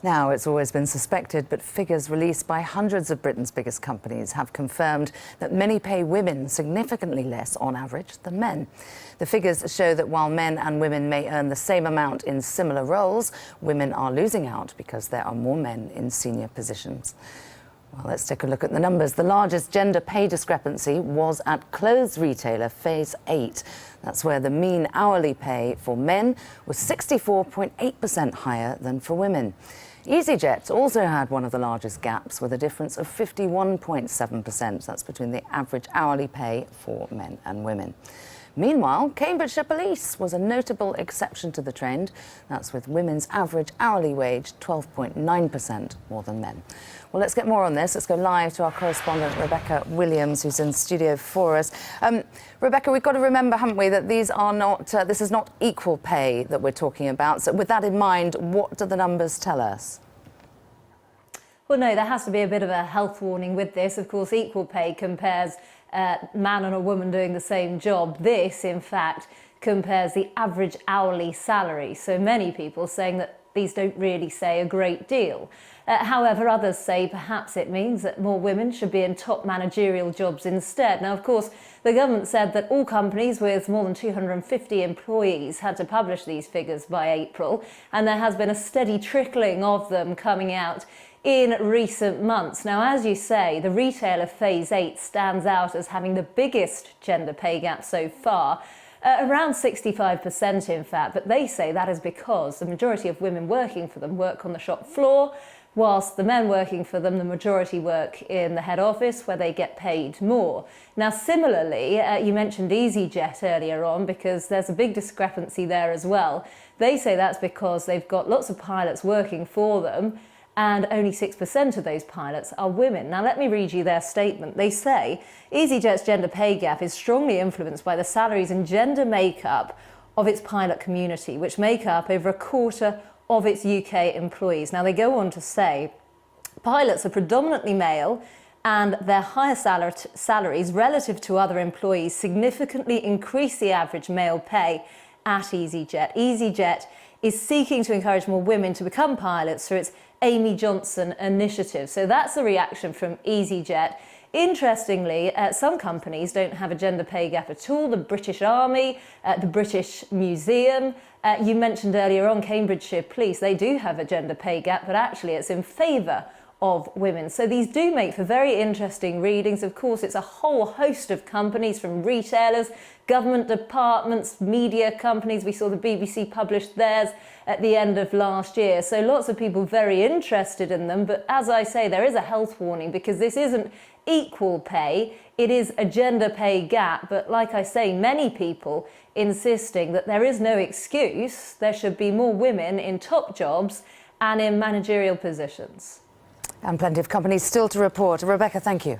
Now, it's always been suspected, but figures released by hundreds of Britain's biggest companies have confirmed that many pay women significantly less on average than men. The figures show that while men and women may earn the same amount in similar roles, women are losing out because there are more men in senior positions. Well, let's take a look at the numbers. The largest gender pay discrepancy was at clothes retailer Phase 8. That's where the mean hourly pay for men was 64.8% higher than for women. EasyJet also had one of the largest gaps, with a difference of 51.7%. That's between the average hourly pay for men and women. Meanwhile, Cambridgeshire Police was a notable exception to the trend. That's with women's average hourly wage 12.9% more than men. Well, let's get more on this. Let's go live to our correspondent, Rebecca Williams, who's in studio for us. Rebecca, we've got to remember, haven't we, that these are not, this is not equal pay that we're talking about. So with that in mind, what do the numbers tell us? Well, no, there has to be a bit of a health warning with this. Of course, equal pay compares man and a woman doing the same job. This, in fact, compares the average hourly salary. So many people saying that these don't really say a great deal. However, others say perhaps it means that more women should be in top managerial jobs instead. Now, of course, the government said that all companies with more than 250 employees had to publish these figures by April, and there has been a steady trickling of them coming out in recent months. Now, as you say, the retailer Phase 8 stands out as having the biggest gender pay gap so far, around 65% in fact, but they say that is because the majority of women working for them work on the shop floor, whilst the men working for them, the majority work in the head office where they get paid more. Now, similarly, you mentioned EasyJet earlier on, because there's a big discrepancy there as well. They say that's because they've got lots of pilots working for them, and only 6% of those pilots are women. Now, let me read you their statement. They say, EasyJet's gender pay gap is strongly influenced by the salaries and gender makeup of its pilot community, which make up over a quarter of its UK employees. Now, they go on to say, pilots are predominantly male, and their higher salaries relative to other employees significantly increase the average male pay at EasyJet. EasyJet is seeking to encourage more women to become pilots through its Amy Johnson initiative. So that's the reaction from EasyJet. Interestingly, some companies don't have a gender pay gap at all. The British Army, the British Museum, you mentioned earlier on Cambridgeshire Police, they do have a gender pay gap, but actually it's in favour of women. So these do make for very interesting readings. Of course, it's a whole host of companies, from retailers, government departments, media companies. We saw the BBC published theirs at the end of last year. So lots of people very interested in them. But as I say, there is a health warning, because this isn't equal pay, it is a gender pay gap. But like I say, many people insisting that there is no excuse. There should be more women in top jobs and in managerial positions. And plenty of companies still to report. Rebecca, thank you.